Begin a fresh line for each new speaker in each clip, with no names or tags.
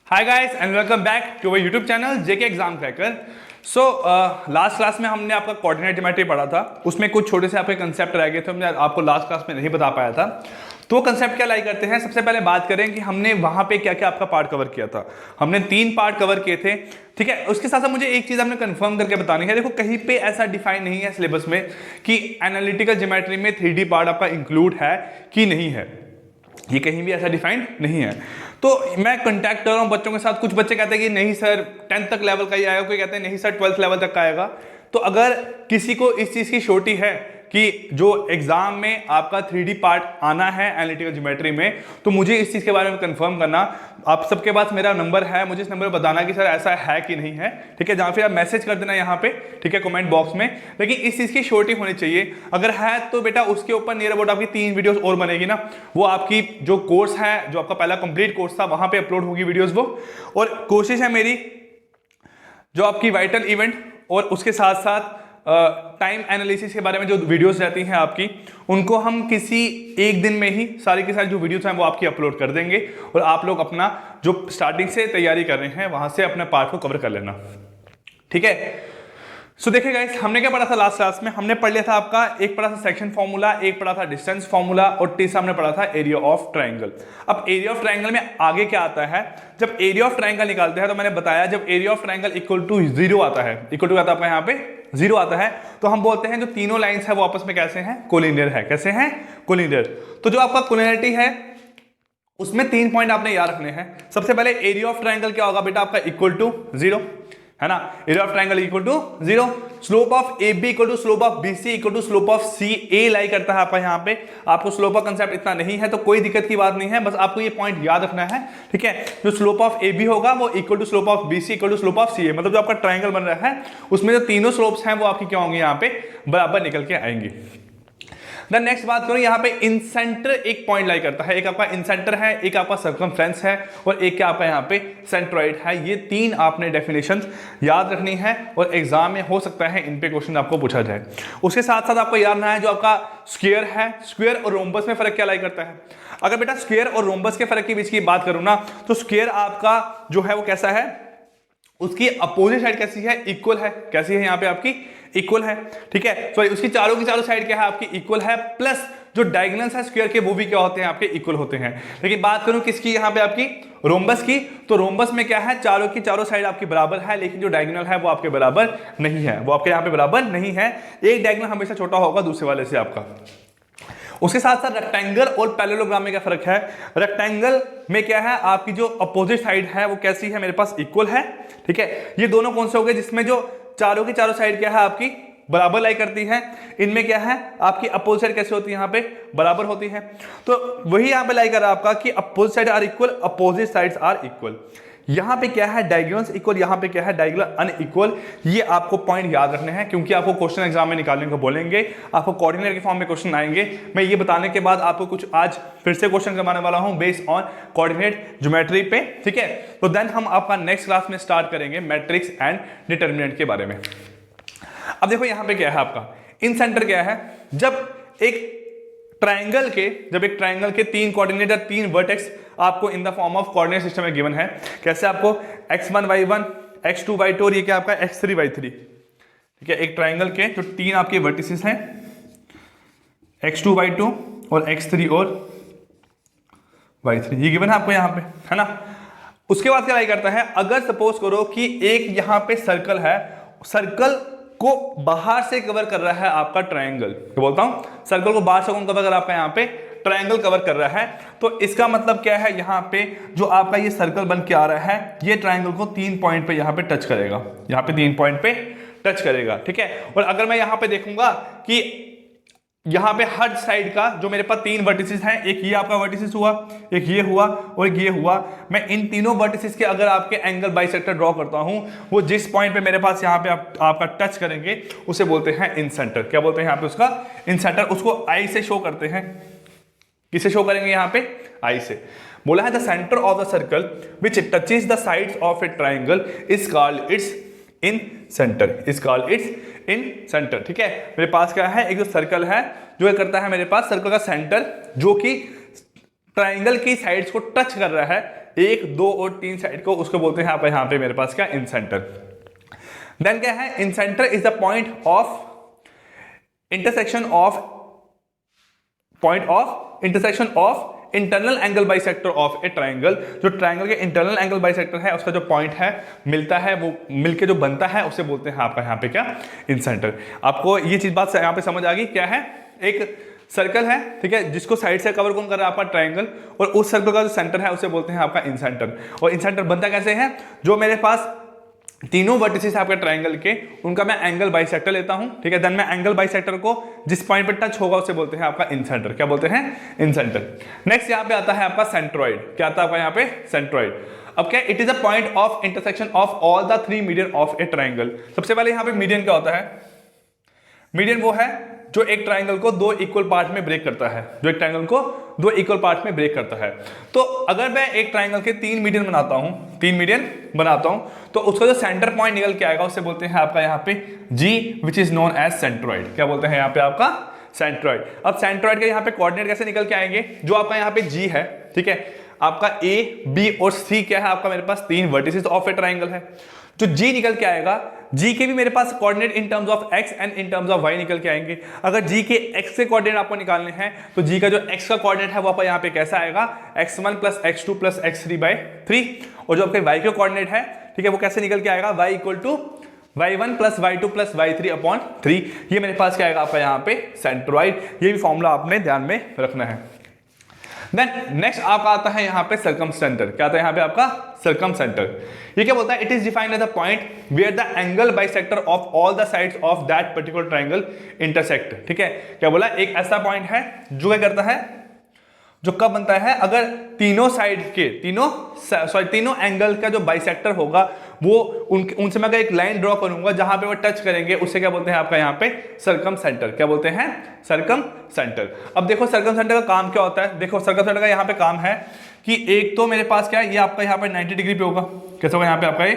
Hi guys and welcome back to our YouTube channel JK exam cracker. So last class में हमने आपका coordinate geometry पढ़ा था। उसमें कुछ छोटे से आपके कंसेप्ट रह गए थे, मैं आपको लास्ट क्लास में नहीं बता पाया था। तो कंसेप्ट क्या लाई करते हैं, सबसे पहले बात करें कि हमने वहां पे क्या क्या आपका पार्ट कवर किया था। हमने 3 पार्ट कवर किए थे, ठीक है। उसके साथ साथ मुझे एक चीज हमने कंफर्म करके बतानी है। देखो कहीं पे ऐसा डिफाइन नहीं है सिलेबस में कि एनालिटिकल ज्योमेट्री में 3D पार्ट आपका इंक्लूड है कि नहीं है, ये कहीं भी ऐसा डिफाइंड नहीं है। तो मैं कांटेक्ट कर रहा हूं बच्चों के साथ। कुछ बच्चे कहते हैं कि नहीं सर 10th तक लेवल का ही आएगा, कोई कहते हैं नहीं सर 12th लेवल तक का आएगा। तो अगर किसी को इस चीज की श्योरिटी है कि जो एग्जाम में आपका 3D पार्ट आना है एनालिटिकल ज्योमेट्री में, तो मुझे इस चीज के बारे में कंफर्म करना। आप सबके पास मेरा नंबर है, मुझे इस नंबर पर बताना कि सर ऐसा है कि नहीं है, ठीक है। जहां फिर आप मैसेज कर देना यहाँ पे, ठीक है, कमेंट बॉक्स में। लेकिन इस चीज की श्योरिटी होनी चाहिए। अगर है तो बेटा उसके ऊपर नियर अबाउट आपकी 3 वीडियोस और बनेगी ना, वो आपकी जो कोर्स है, जो आपका पहला कंप्लीट कोर्स था, वहां पे अपलोड होगी वीडियोस वो। और कोशिश है मेरी जो आपकी वाइटल इवेंट और उसके साथ साथ टाइम एनालिसिस के बारे में जो वीडियोस रहती हैं आपकी, उनको हम किसी एक दिन में ही सारी की सारी जो वीडियोस हैं वो आपकी अपलोड कर देंगे। और आप लोग अपना जो स्टार्टिंग से तैयारी कर रहे हैं वहां से अपने पार्ट को कवर कर लेना, ठीक है। सो देखिए गाइस, हमने क्या पढ़ा था लास्ट क्लास में। हमने पढ़ लिया था आपका, एक पढ़ा था सेक्शन फॉर्मूला, एक पढ़ा था डिस्टेंस फॉर्मूला, और तीसरा हमने पढ़ा था एरिया ऑफ ट्राइंगल। अब एरिया ऑफ ट्राइंगल में आगे क्या आता है, जब एरिया ऑफ ट्राइंगल निकालते हैं तो मैंने बताया जब area of triangle equal to 0 आता है, इक्वल टू आता है आपका यहाँ पे 0 आता है, तो हम बोलते हैं जो तीनों लाइंस है वो आपस में कैसे हैं, कोलिनियर है। कैसे हैं, कोलिनियर। तो जो आपका कोलिनियरिटी है उसमें 3 पॉइंट आपने याद रखने हैं। सबसे पहले एरिया ऑफ ट्राइंगल क्या होगा बेटा आपका, इक्वल टू 0, है ना। Area of triangle equal to 0। Slope of A B equal to slope of B C equal to slope of C A lie करता है आपका यहाँ पे। आपको स्लोप का कंसेप्ट इतना नहीं है तो कोई दिक्कत की बात नहीं है, बस आपको ये पॉइंट याद रखना है, ठीक है। जो स्लोप ऑफ ए बी होगा वो equal to slope of B C equal to slope of C A, मतलब जो आपका ट्राइंगल बन रहा है उसमें जो तीनों स्लोप्स हैं वो आपकी क्या होंगे, यहाँ पे बराबर निकल के आएंगे। देन नेक्स्ट बात करूं, यहाँ पे इंसेंटर एक पॉइंट लाई करता है। एक आपका इंसेंटर है, एक आपका सर्कमफ्रेंस है, और एक क्या आपका यहाँ पे सेंट्रॉइड है। ये 3 आपने डेफिनेशंस याद रखनी है और एग्जाम में हो सकता है इन पे क्वेश्चन आपको पूछा जाए। उसके साथ साथ आपको याद रखना है जो आपका स्क्वायर है, स्क्वायर और रोम्बस में फर्क क्या लाई करता है। अगर बेटा स्क्वायर और रोम्बस के फर्क के बीच की बात करूं ना, तो स्क्वायर आपका जो है वो कैसा है, उसकी अपोजिट साइड कैसी है, इक्वल है। कैसी है यहाँ पे आपकी, इक्वल है, ठीक है। सॉरी, उसकी चारों की चारों साइड क्या है आपकी, इक्वल है। प्लस जो डायगोनल्स है स्क्वायर के वो भी क्या होते हैं आपके, इक्वल होते हैं। लेकिन बात करूं किसकी, यहाँ पे आपकी रोम्बस की, तो रोम्बस में क्या है, चारों की चारों साइड आपकी बराबर है, लेकिन जो डायगोनल है वो आपके बराबर नहीं है, वो आपके यहाँ पे बराबर नहीं है। एक डायगोनल हमेशा छोटा होगा दूसरे वाले से आपका। उसके साथ साथ रेक्टेंगल और पैरेललोग्राम में क्या फर्क है। रेक्टेंगल में क्या है, आपकी जो अपोजिट साइड है वो कैसी है, मेरे पास इक्वल है, ठीक है। ये दोनों कौन से हो गए, जिसमें जो चारों की चारों साइड क्या है आपकी बराबर लाई करती है। इनमें क्या है आपकी अपोजिट साइड कैसे होती है, यहाँ पे बराबर होती है। तो वही यहाँ पे लाई कर रहा है आपका कि opposite side are equal, opposite sides are equal. यहाँ पे क्या है, डायगोनल्स इक्वल, यहाँ पे क्या है, डायगोनल अनइक्वल। ये आपको पॉइंट याद रखने हैं क्योंकि आपको क्वेश्चन एग्जाम में निकालने को बोलेंगे, आपको कोऑर्डिनेट के फॉर्म में क्वेश्चन आएंगे। मैं ये बताने के बाद आपको कुछ आज फिर से क्वेश्चन करवाने वाला हूं बेस्ड ऑन कोऑर्डिनेट ज्योमेट्री पे, ठीक है। तो देन हम आपका नेक्स्ट क्लास में स्टार्ट करेंगे मैट्रिक्स एंड डिटर्मिनेंट के बारे में। अब देखो यहाँ पे क्या है आपका इन सेंटर क्या है, जब एक ट्राइंगल के 3 कोऑर्डिनेट या 3 वर्टेक्स आपको in the form of coordinate system में गिवन है। कैसे आपको x1 y1 x2 y2 और ये क्या आपका x3 y3, ठीक है। एक ट्राइंगल के जो 3 आपके वर्टिसेस हैं x2 y2 और x3 और y3, ये गिवन है आपको यहाँ पे, है ना। उसके बाद क्या लाई करता है, अगर सपोज करो कि एक यहाँ पे सर्कल है, सर्कल को बाहर से कवर कर रहा है आपका ट्रायंगल, तो बोलता हूं सर्कल को बाहर से कौन कवर कर रहा है आपका, यहाँ पे ट्रायंगल कवर कर रहा है। तो इसका मतलब क्या है, यहाँ पे जो आपका ये सर्कल बन के आ रहा है, ये ट्रायंगल को 3 पॉइंट पे यहाँ पे टच करेगा, यहाँ पे 3 पॉइंट पे टच करेगा, ठीक है। और अगर मैं यहाँ पे देखूंगा कि यहाँ पे हर साइड का जो मेरे पास 3 वर्टिसेस हैं, एक ये आपका वर्टिसेस हुआ, एक ये हुआ और एक ये हुआ, मैं इन तीनों वर्टिसेस के अगर आपके एंगल बाइसेक्टर ड्रॉ करता हूं, वो जिस पॉइंट पे मेरे पास यहाँ पे आपका टच करेंगे उसे बोलते हैं इंसेंटर। क्या बोलते हैं यहाँ पे उसका, इंसेंटर। उसको आई से शो करते हैं, किसे शो करेंगे यहाँ पे, आई से। बोला है the centre of the circle which touches the sides of a triangle is called it's in centre, is called it's in centre, ठीक है। मेरे पास क्या है, एक जो सर्कल है जो करता है मेरे पास सर्कल का सेंटर, जो कि ट्राइंगल की साइड्स को टच कर रहा है, 1, 2 और 3 साइड को, उसको बोलते हैं यहाँ पे मेरे पास क्या, इन सेंटर। देन क्या है, incentre is the point of intersection of internal angle bisector of a triangle. जो ट्राइंगल के इंटरनल एंगल बाइसेक्टर है उसका जो पॉइंट है मिलता है, वो मिलके जो बनता है उसे बोलते हैं आपका यहाँ पे क्या, इन सेंटर। आपको ये चीज बात यहाँ पे समझ आ गई, क्या है, एक सर्कल है, ठीक है, जिसको साइड से कवर कौन कर रहा है, आपका ट्राइंगल, और उस सर्कल का जो सेंटर है उसे बोलते हैं आपका इन सेंटर। और इन सेंटर बनता कैसे है, जो मेरे पास तीनों वर्टिसेस आपके ट्राइंगल के, उनका मैं एंगल बाइसेक्टर लेता हूं, ठीक है, देन मैं एंगल बाइसेक्टर को जिस पॉइंट पर टच होगा उसे बोलते हैं आपका इन सेंटर। क्या बोलते हैं, इन सेंटर। नेक्स्ट यहां पे आता है आपका सेंट्रॉइड। क्या आता है आपका यहां पे, सेंट्रॉइड। अब क्या, it is a point of intersection of all the 3 median of a triangle. सबसे पहले यहां पे मीडियन क्या होता है, मीडियन वो है जो एक ट्राइंगल को 2 इक्वल पार्ट में ब्रेक करता है, जो एक ट्राइंगल को 2 इक्वल पार्ट में ब्रेक करता है। तो अगर मैं एक ट्राइंगल के 3 मीडियन बनाता हूं, 3 मीडियन बनाता हूं, तो उसका जो सेंटर पॉइंट निकल के आएगा उसे बोलते हैं आपका यहाँ पे G, which is known as centroid. क्या बोलते हैं यहाँ पे आपका, सेंट्रॉइड। अब सेंट्रॉइड के यहाँ पे कोऑर्डिनेट कैसे निकल के आएंगे, जो आपका यहाँ पे G है, ठीक है, आपका A, B और C क्या है, आपका मेरे पास 3 वर्टिसेस ऑफ ए ट्राइंगल है। जो G निकल के आएगा, G के भी मेरे पास coordinate in terms of x and in terms of y निकल के आएंगे। अगर G के x के कोऑर्डिनेट आपको निकालने हैं तो G का जो x का कोऑर्डिनेट है वो आपका यहाँ पे कैसा आएगा, x1 plus x2 plus x3 by 3। और जो आपके y के कोऑर्डिनेट है, ठीक है, वो कैसे निकल के आएगा, y equal to y1 plus y2 plus y3 upon 3। ये मेरे पास क्या आएगा आपका यहाँ पे, सेंट्रॉइड। ये भी फॉर्मूला आपने ध्यान में रखना है। देन नेक्स्ट आपका आता है यहाँ पे सर्कमसेंटर। क्या आता है यहाँ पे आपका, सर्कमसेंटर। ये क्या बोलता है, it is defined as the point where the angle bisector of all the sides of that particular triangle intersect. ठीक है, क्या बोला, एक ऐसा पॉइंट है जो क्या करता है, जो कब बनता है, अगर तीनों साइड के तीनों एंगल का जो बाइसेक्टर होगा वो उनसे मैं एक लाइन ड्रॉ करूंगा जहां पे वो टच करेंगे, उससे क्या बोलते हैं आपका यहाँ पे, सर्कमसेंटर। क्या बोलते हैं, सर्कमसेंटर। अब देखो सर्कमसेंटर का काम क्या होता है, देखो सर्कमसेंटर का यहाँ पे काम है कि एक तो मेरे पास क्या है, ये आपका यहाँ पे 90 डिग्री पे होगा। कैसे होगा, यहाँ पे आपका ये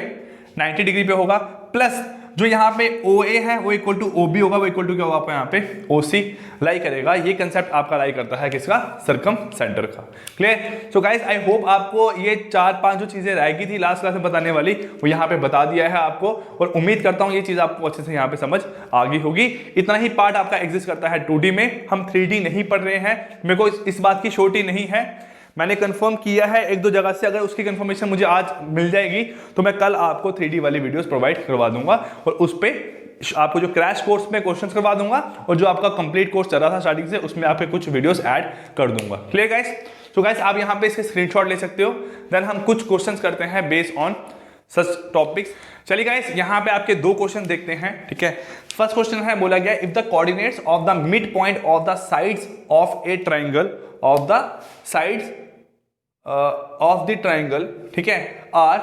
90 डिग्री पे होगा, प्लस जो यहाँ पे OA है वो इक्वल टू OB होगा, वो इक्वल टू क्या होगा आपका यहाँ पे OC लाई करेगा। ये कंसेप्ट आपका लाई करता है किसका, सर्कमसेंटर का। Clear. So guys, I hope आपको ये 4-5 जो चीजें रह गई थी लास्ट क्लास में बताने वाली, वो यहाँ पे बता दिया है आपको, और उम्मीद करता हूँ ये चीज आपको अच्छे से यहाँ पे समझ आ गई होगी। इतना ही पार्ट आपका एग्जिस्ट करता है 2D में, हम 3D नहीं पढ़ रहे हैं। मेरे को इस बात की श्योरिटी नहीं है, मैंने कंफर्म किया है 1-2 जगह से, अगर उसकी कंफर्मेशन मुझे आज मिल जाएगी तो मैं कल आपको 3D वाली वीडियोस प्रोवाइड करवा दूंगा, और उस पे आपको जो क्रैश कोर्स में क्वेश्चंस करवा दूंगा, और जो आपका कंप्लीट कोर्स चल रहा था स्टार्टिंग से उसमें आपके कुछ वीडियोस ऐड कर दूंगा। Clear guys. तो गाइस आप यहाँ पे इसके स्क्रीनशॉट ले सकते हो, देन हम कुछ क्वेश्चंस करते हैं बेस्ड ऑन सच टॉपिक्स। चलिए गाइस, यहाँ पे आपके 2 क्वेश्चन देखते हैं। ठीक है, फर्स्ट क्वेश्चन है, बोला गया if the coordinates of the mid point of the sides of a triangle of the sides of the triangle, ठीक है, are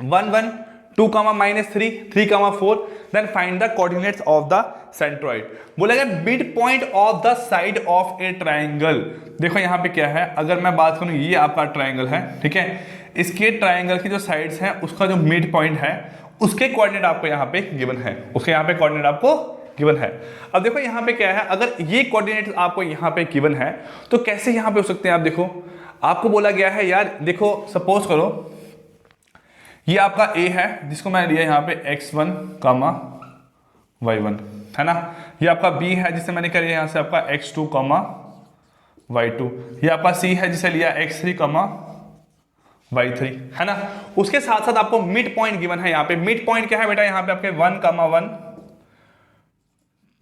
1 1 2 -3 3 4, then find the coordinates of the centroid. बोला गया mid point of the side of a triangle. देखो यहाँ पे क्या है, अगर मैं बात करूं, ये आपका ट्राइंगल है, ठीक है, इसके ट्राइंगल की जो साइड्स हैं उसका जो मिड पॉइंट है उसके कोऑर्डिनेट आपको यहाँ पे गिवन है, उसके यहाँ पे कोऑर्डिनेट आपको गिवन है। अब देखो यहाँ पे क्या है, अगर ये कोऑर्डिनेट आपको यहाँ पे गिवन है तो कैसे यहाँ पे हो सकते हैं। आप देखो, आपको बोला गया है यार, देखो सपोज करो ये आपका A है जिसको मैंने लिया यहाँ पे x1, y1, है ना। ये आपका B है जिसे मैंने क्या लिया यहाँ से आपका x2, y2। ये आपका C है जिसे लिया x3, y3, है ना। उसके साथ साथ आपको मिड पॉइंट गिवन है। यहाँ पे मिड पॉइंट क्या है बेटा, यहाँ पे आपके 1, 1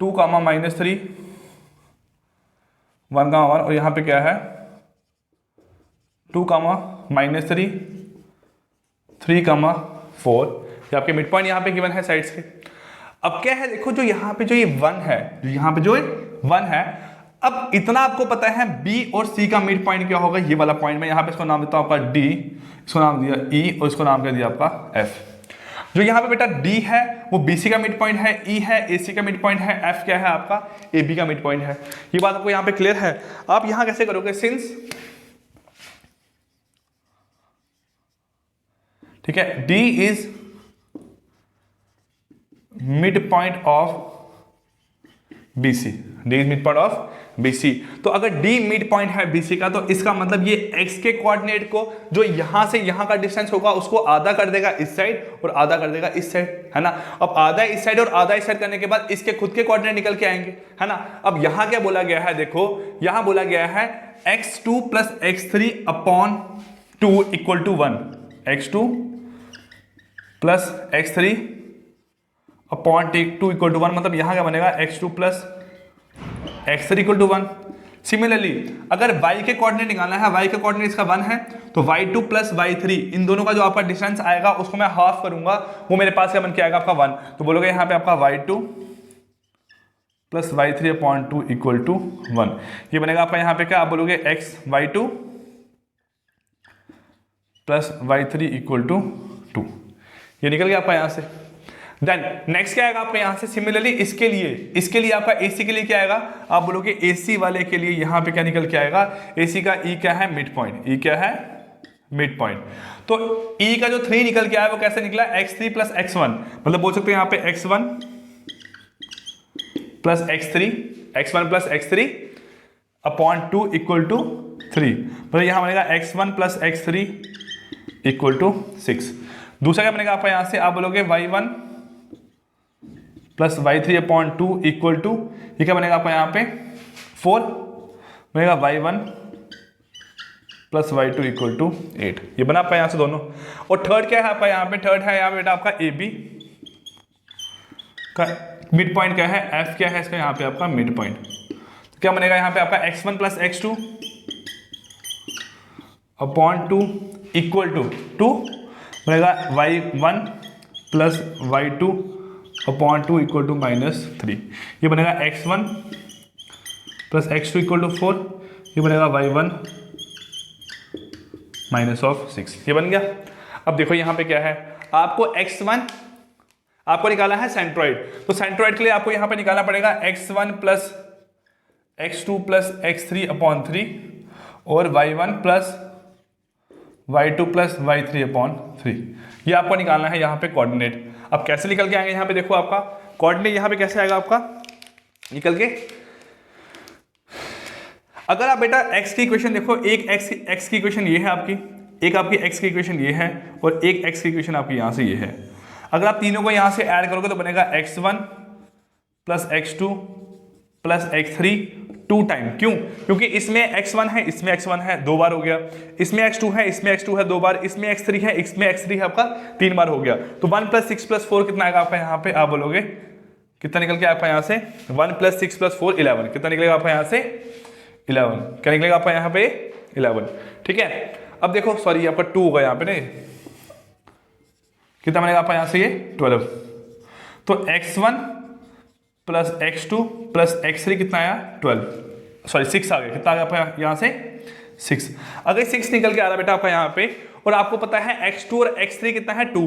2, -3 1, 1, और यहाँ पे क्या है 2, -3 3, 4। ये आपके मिड पॉइंट यहाँ पे गिवन है साइड्स के। अब क्या है, देखो जो यहाँ पे जो ये 1 है, जो यहाँ पे जो 1 है, अब इतना आपको पता है B और C का मिड पॉइंट क्या होगा, ये वाला पॉइंट। मैं यहाँ पे इसको नाम देता हूँ आपका D, इसको नाम दिया E, और इसको नाम कर दिया आपका F। जो यहाँ पे बेटा D है वो BC का मिड पॉइंट है, E है AC का मिड पॉइंट है, F क्या है आपका AB का मिड पॉइंट है। ये बात आपको यहाँ पे क्लियर है। आप यहाँ कैसे करोगे, सिंस, ठीक है, D is mid point of BC, D is mid point of BC। तो अगर D मिड पॉइंट है BC का, तो इसका मतलब ये x के कोऑर्डिनेट को जो यहां से यहां का डिस्टेंस होगा उसको आधा कर देगा इस साइड और आधा कर देगा इस साइड, है ना। अब आधा इस साइड और आधा इस साइड करने के बाद इसके खुद के कोऑर्डिनेट निकल के आएंगे, है ना। अब यहां क्या बोला गया है, देखो यहां बोला गया है x2 plus x3 upon 2 equal to 1, x2 plus x3 upon 2 equal to 1, मतलब यहां क्या बनेगा x2 plus x3 equal to 1। Similarly अगर y के कोऑर्डिनेट निकालना है, y के कोऑर्डिनेट इसका 1 है, तो y2 प्लस y3 इन दोनों का जो आपका डिस्टेंस आएगा उसको मैं हाफ करूंगा, वो मेरे पास क्या बन के आएगा आपका 1। तो बोलोगे यहाँ पे आपका y2 plus y3 upon 2 equal to 1, ये बनेगा आपका यहाँ पे क्या, आप बोलोगे y2 plus y3 equal to 2, ये निकल गया आपका यहाँ से। देन नेक्स्ट क्या आएगा आपका यहाँ से, सिमिलरली इसके लिए आपका AC के लिए क्या आएगा, आप बोलोगे AC वाले के लिए यहाँ पे क्या निकल के आएगा, AC का E क्या है, मिड पॉइंट, E क्या है मिड पॉइंट। तो E का जो 3 निकल के आया वो कैसे निकला, x3 प्लस x1, मतलब बोल सकते हैं यहाँ पे x1 plus x3 upon 2 equal to 3, मतलब यहाँ बनेगा x1 plus x3 equal to 6। दूसरा क्या बनेगा आपका यहाँ से, आप बोलोगे y1 plus y3 upon 2 equal to, ये क्या बनेगा आपका यहाँ पे 4, बनेगा y1 plus y2 equal to 8, ये बना आपका यहाँ से दोनों। और थर्ड क्या है आपका यहाँ पे, थर्ड है यहाँ पे बेटा आपका AB का मिड पॉइंट क्या है, F क्या है इसका यहाँ पे आपका मिड पॉइंट, तो क्या बनेगा यहाँ पे आपका x1 plus x2 upon 2 equal to 2, बनेगा y1 plus y2 upon 2 equal to -3, ये बनेगा x1 plus x2 equal to 4, ये बनेगा y1 माइनस ऑफ 6, ये बन गया। अब देखो यहाँ पे क्या है, आपको x1 आपको निकाला है सेंट्रॉइड, तो सेंट्रॉइड के लिए आपको यहाँ पे निकालना पड़ेगा x1 plus x2 plus x3 upon 3 और y1 plus y2 plus y3 upon 3, ये आपको निकालना है यहाँ पे कोऑर्डिनेट। अब कैसे निकल के आएंगे यहाँ पे, देखो आपका कोऑर्डिनेट यहाँ पे कैसे आएगा आपका निकल के, अगर आप बेटा x की इक्वेशन देखो, एक x की इक्वेशन ये है आपकी, एक आपकी x की इक्वेशन ये है और एक x की इक्वेशन आपकी यहाँ से ये है। अगर आप तीनों को यहाँ से ऐड करोगे तो बनेगा x1 plus x2 plus x3 2 time, क्यों, क्योंकि इसमें x1 है, इसमें x1 है 2 बार हो गया, इसमें x2 है, इसमें x2 है 2 बार, इसमें x3 है, इसमें x3 है आपका 3 बार हो गया। तो 1 प्लस 6 प्लस 4 कितना आएगा आपका यहाँ पे, आप बोलोगे कितना निकल के आपका यहाँ से 1 प्लस 6 प्लस 4 11, कितना निकलेगा आपका यहाँ से 11, क्या निकलेगा आपका यहाँ पे 11, ठीक है। अब देखो सॉरी आपका 2 होगा यहाँ पे, नहीं कितना बनेगा आपका यहाँ से ये 12, तो x1 plus x2 plus x3 कितना आया 12, सॉरी 6 आ गया, कितना आ गया आपका यहाँ से 6। अगर 6 निकल के आ रहा बेटा आपका यहाँ पे, और आपको पता है x2 और x3 कितना है 2,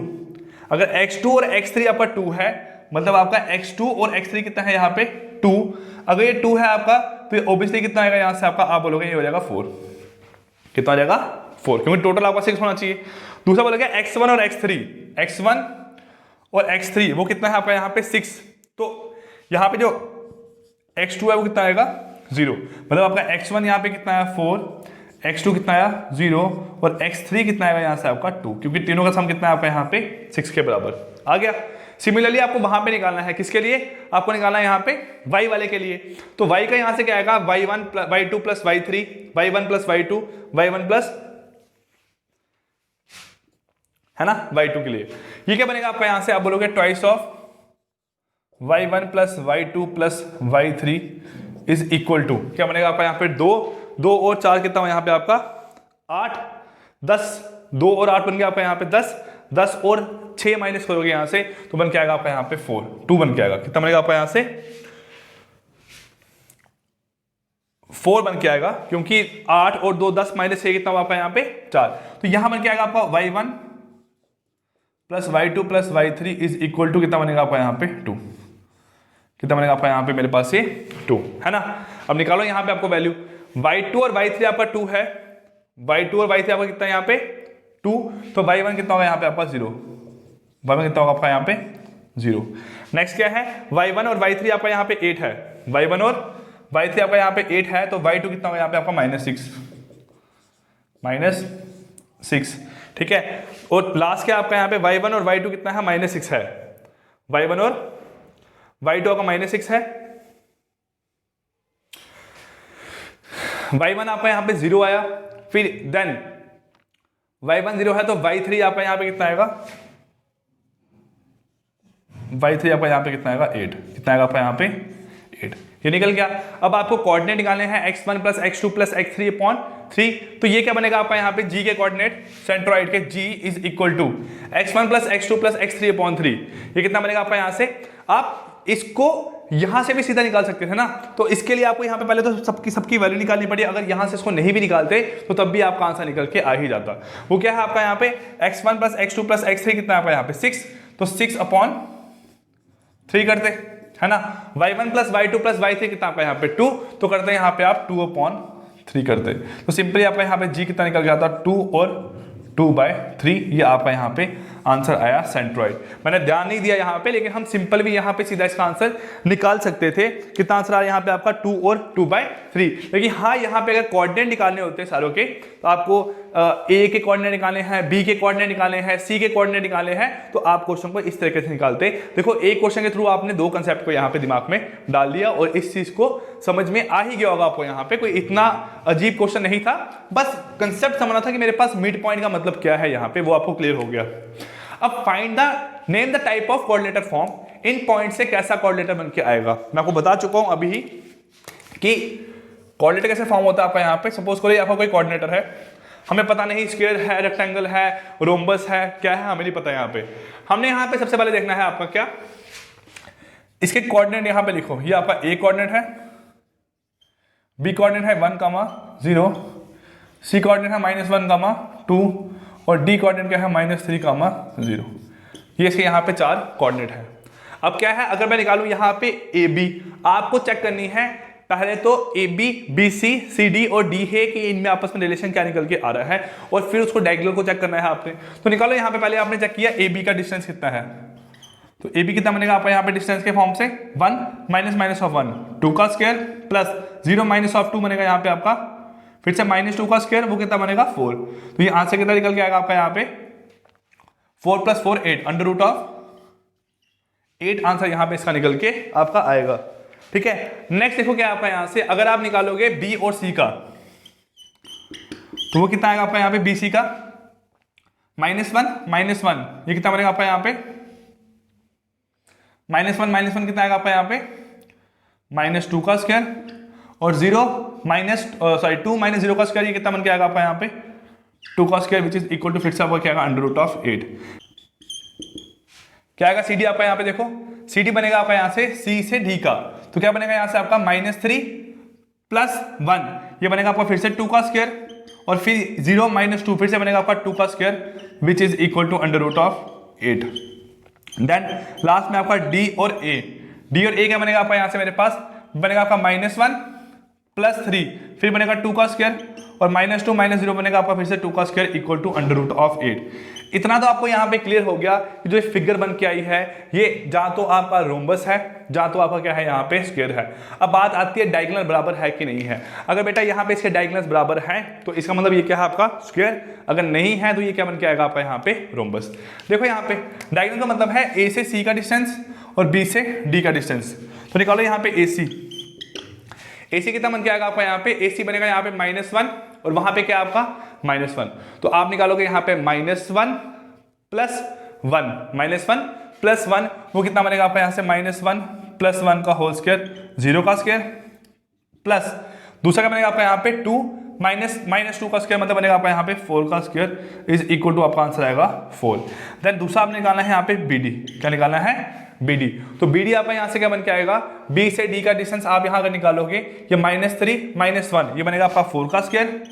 अगर x2 और x3 आपका 2 है, मतलब आपका x2 और x3 कितना है यहाँ पे 2, अगर ये 2 है आपका तो ऑब्वियसली कितना आएगा यहाँ से आपका, आप बोलोगे ये हो जाएगा 4, कितना आ जाएगा 4, क्योंकि टोटल आपका 6 होना चाहिए। दूसरा बोलोगे x1 और x1 और x3 वो कितना है आपका यहाँ पे 6, तो यहाँ पे जो x2 है वो कितना आएगा 0, मतलब आपका x1 यहाँ पे कितना आया 4, x2 कितना आया 0 और x3 कितना आएगा यहाँ से आपका 2, क्योंकि तीनों का सम कितना है आपका यहाँ पे 6 के बराबर आ गया। सिमिलरली आपको वहां पे निकालना है, किसके लिए, आपको निकालना है यहाँ पे y वाले के लिए, तो y का यहाँ से क्या आएगा y1 y2 plus y3, y1 plus y2, y1 plus, है ना, y2 के लिए ये क्या बनेगा आपका यहाँ से, आप बोलोगे twice of y1 plus y2 plus y3 is equal to, क्या बनेगा आपका यहाँ पे 2 और 4 कितना हो यहाँ पे आपका 8 10, 2 और 8 बन गया आपका यहाँ पे 10 और 6 माइनस करोगे यहाँ से तो बन के आएगा आपका यहाँ पे 2 बन के आएगा, कितना बनेगा आपका यहाँ से 4 बन के आएगा, क्योंकि 8 और 2 10 माइनस 6 कितना आपका यहाँ पे 4, तो यहां बन के आएगा आपका y1 plus y2 plus y3 is equal to कितना बनेगा आपका यहाँ पे 2, कितना बनेगा आपका यहाँ पे मेरे पास ये 2 है ना। अब निकालो यहाँ पे आपको वैल्यू y2 और y3 आपका 2 है, y2 और y3 आपका कितना यहाँ पे 2, तो y1 कितना होगा यहाँ पे आपका 0, y1 कितना होगा आपका यहाँ पे 0। नेक्स्ट क्या है y1 और y3 आपका यहाँ पे 8 है, y1 और y3 आपका यहाँ पे 8 है, तो y2 कितना होगा यहाँ पे आपका -6, ठीक है। और लास्ट क्या आपका यहाँ पे y1 और y2 कितना है, -6 है। y1 और y2 आपका -6 है। y1 आपका यहाँ पे 0 आया, फिर देन y1 0 है तो y3 आपका यहाँ पे कितना आएगा, y3 आपका यहाँ पे कितना आएगा 8, कितना आएगा आपका यहाँ पे 8, ये निकल गया। अब आपको कोऑर्डिनेट निकालने हैं x1 + x2 + x3 अपॉन 3, तो ये क्या बनेगा आपका यहाँ पे g के कोऑर्डिनेट सेंट्रॉइड के g is equal to x1 + x2 + x3 upon 3, ये कितना बनेगा आपका यहाँ से। आप इसको यहां से भी सीधा निकाल सकते थे ना, तो इसके लिए आपको यहाँ पे पहले तो सबकी वैल्यू निकालनी पड़ी। अगर यहां से इसको नहीं भी निकालते तो तब भी आपका आंसर निकल के आ ही जाता। वो क्या है आपका यहाँ पे x1 + x2 + x3 कितना है आपका यहाँ पे 6, तो 6 अपॉन 3 करते है ना। y1 + y2 + y3 कितना आपका यहाँ पे 2, तो करते हैं यहाँ पे आप 2 अपॉन 3 करते, तो सिंपली आपका यहाँ पे g कितना निकल गया था 2 और 2/3, ये आपका यहाँ पे आंसर आया सेंट्रॉइड। मैंने ध्यान नहीं दिया यहाँ पे, लेकिन हम सिंपल भी यहाँ पे सीधा इसका आंसर निकाल सकते थे। कितना आंसर आया यहाँ पे आपका 2 और 2/3। लेकिन हाँ, यहाँ पे अगर कोऑर्डिनेट निकालने होते हैं सारों के, तो आपको ए के कोऑर्डिनेट निकालने हैं, बी के कोऑर्डिनेट निकालने हैं, सी के कोऑर्डिनेट निकालने हैं, तो आप क्वेश्चन को इस तरीके से निकालते। देखो, एक क्वेश्चन के थ्रू आपने दो कंसेप्ट को यहाँ पे दिमाग में डाल दिया और इस चीज को समझ में आ ही गया होगा आपको। यहाँ पे कोई इतना अजीब क्वेश्चन नहीं था, बस कंसेप्ट समझना था कि मेरे पास मिड पॉइंट का मतलब क्या है, यहाँ पे वो आपको क्लियर हो गया। अब find the name the type of coordinator form, in point से कैसा कोऑर्डिनेटर बन के आएगा। मैं आपको बता चुका हूं अभी ही कि कोऑर्डिनेटर कैसे फॉर्म होता है आपका यहाँ पे। सपोज करो आपका कोई कोऑर्डिनेटर है, हमें पता नहीं स्क्वायर है, रेक्टेंगल है, रोम्बस है, क्या है हमें नहीं पता। यहाँ पे हमने यहाँ पे सबसे पहले देखना है आपका क्या, इसके कोऑर्डिनेट यहाँ पे लिखो। ये आपका ए कोऑर्डिनेट है, बी कोऑर्डिनेट है 1, 0, सी कोऑर्डिनेट है -1, 2 और डी कोऑर्डिनेट क्या है -3, 0। ये इसके यहाँ पे 4 कोऑर्डिनेट है। अब क्या है, अगर मैं निकालूं यहाँ पे ए बी, आपको चेक करनी है पहले तो A B, B C, C D और डी है कि इनमें आपस में रिलेशन क्या निकल के आ रहा है, और फिर उसको डायगोनल को चेक करना है आपने। तो निकालो यहाँ पे, पहले आपने चेक किया ए बी का डिस्टेंस कितना है, तो ए बी कितना बनेगा आपका यहाँ पे डिस्टेंस के फॉर्म से 1 -1 2 का स्क्वायर प्लस 0 -2 बनेगा यहाँ पे आपका, फिर से -2 का स्क्वायर, वो कितना बनेगा 4। तो ये आंसर कितना निकल के आएगा आपका यहाँ पे 4 + 4 8 √8 आंसर यहाँ पे इसका निकल के आपका आएगा। ठीक है, नेक्स्ट देखो क्या आपका यहाँ से, अगर आप निकालोगे बी और सी का, तो वो कितना आएगा आपका यहाँ पे बी सी का -1 ये कितना बनेगा आपका यहाँ पे -1 कितना आएगा आपका यहाँ पे -2 का स्क्वायर और 2 -0 का स्क्वायर, ये कितना बन के आएगा आपका यहाँ पे 2 का square which is equal to, फिर से आपका क्या आएगा √8। क्या आएगा सी डी आपका यहाँ पे, देखो सी डी बनेगा आपका यहाँ से सी से डी का, तो क्या बनेगा यहाँ से आपका -3 + 1 ये बनेगा आपका फिर से 2 का स्क्वायर और फिर 0 -2 फिर से बनेगा आपका 2 का square which is equal to √8। Then last में आपका डी और ए क्या बनेगा आपका यहाँ से मेरे पास बनेगा आपका -1 + 3 फिर बनेगा 2 का स्क्वायर और -2 -0 बनेगा आपका फिर से 2 का स्क्वायर इक्वल टू √8। इतना तो आपको यहाँ पे क्लियर हो गया कि जो फिगर बन के आई है ये जहाँ तो आपका रोम्बस है, जहाँ तो आपका क्या है यहाँ पे स्क्वायर है। अब बात आती है डायगोनल बराबर है कि नहीं है। अगर बेटा यहाँ पे इसके डायगोनल्स बराबर हैं तो इसका मतलब ये क्या है आपका स्क्वायर, अगर नहीं है तो ये क्या बन के आएगा आपका यहाँ पे रोम्बस। देखो यहाँ पे डायगोनल का मतलब है ए से सी का डिस्टेंस और बी से डी का डिस्टेंस, तो निकालो यहाँ पे ए सी कितना बन के आएगा आपका यहाँ पे, ए सी बनेगा यहाँ पे -1 और वहां पे क्या आपका -1, तो आप निकालोगे यहाँ पे -1 + 1 वो कितना बनेगा आपका यहाँ से -1 + 1 का होल स्क्वायर 0 का स्क्वायर प्लस दूसरा क्या बनेगा आपका यहाँ पे 2 -2 का स्क्वायर मतलब बनेगा आपका यहाँ पे 4 का स्क्वायर इज इक्वल टू आपका आंसर आएगा 4। देन दूसरा आपने निकालना है यहाँ पे बी डी, क्या निकालना है बी डी, तो बी डी आपका यहाँ से क्या बन के आएगा बी से डी का डिस्टेंस आप यहाँ अगर निकालोगे ये -3 -1 ये बनेगा आपका 4 का स्क्वायर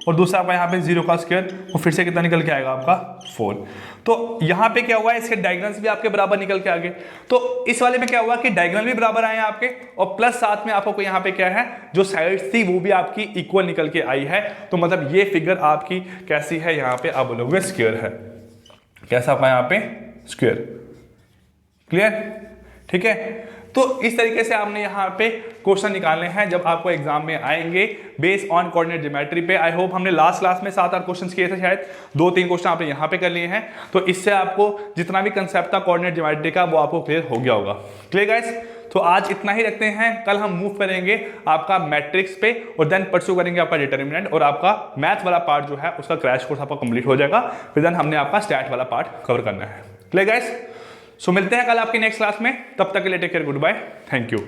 और दूसरा आपका यहाँ पे 0 का स्क्वायर और फिर से कितना निकल के आएगा आपका 4। तो यहाँ पे क्या हुआ है इसके डायगोनल्स भी आपके बराबर निकल के आ गए। तो इस वाले में क्या हुआ कि डायगोनल भी बराबर आए हैं आपके और प्लस साथ में आपको यहाँ पे क्या है जो साइड्स थी वो भी आपकी इक्वल निकल के आई है। तो मतलब ये फिगर आपकी कैसी है यहाँ पे आप बोलोगे स्क्वायर है। कैसा आपका यहाँ पे स्क्वायर, क्लियर, ठीक है। तो इस तरीके से आपने यहाँ पे क्वेश्चन निकालने हैं जब आपको एग्जाम में आएंगे बेस्ड ऑन कोऑर्डिनेट ज्योमेट्री पे। आई होप हमने लास्ट क्लास में 7-8 क्वेश्चन किए थे, शायद 2-3 क्वेश्चन आपने यहाँ पे कर लिए हैं, तो इससे आपको जितना भी कंसेप्ट था कोऑर्डिनेट ज्योमेट्री का वो आपको क्लियर हो गया होगा। Clear guys? तो आज इतना ही रखते हैं, कल हम मूव करेंगे आपका मैट्रिक्स पे और देन परसू करेंगे आपका डिटर्मिनेंट, और आपका मैथ वाला पार्ट जो है उसका क्रैश कोर्स आपका कंप्लीट हो जाएगा, फिर देन हमने आपका स्टैट वाला पार्ट कवर करना है। Clear guys? सो मिलते हैं कल आपकी नेक्स्ट क्लास में, तब तक के लिए take care, goodbye, thank you.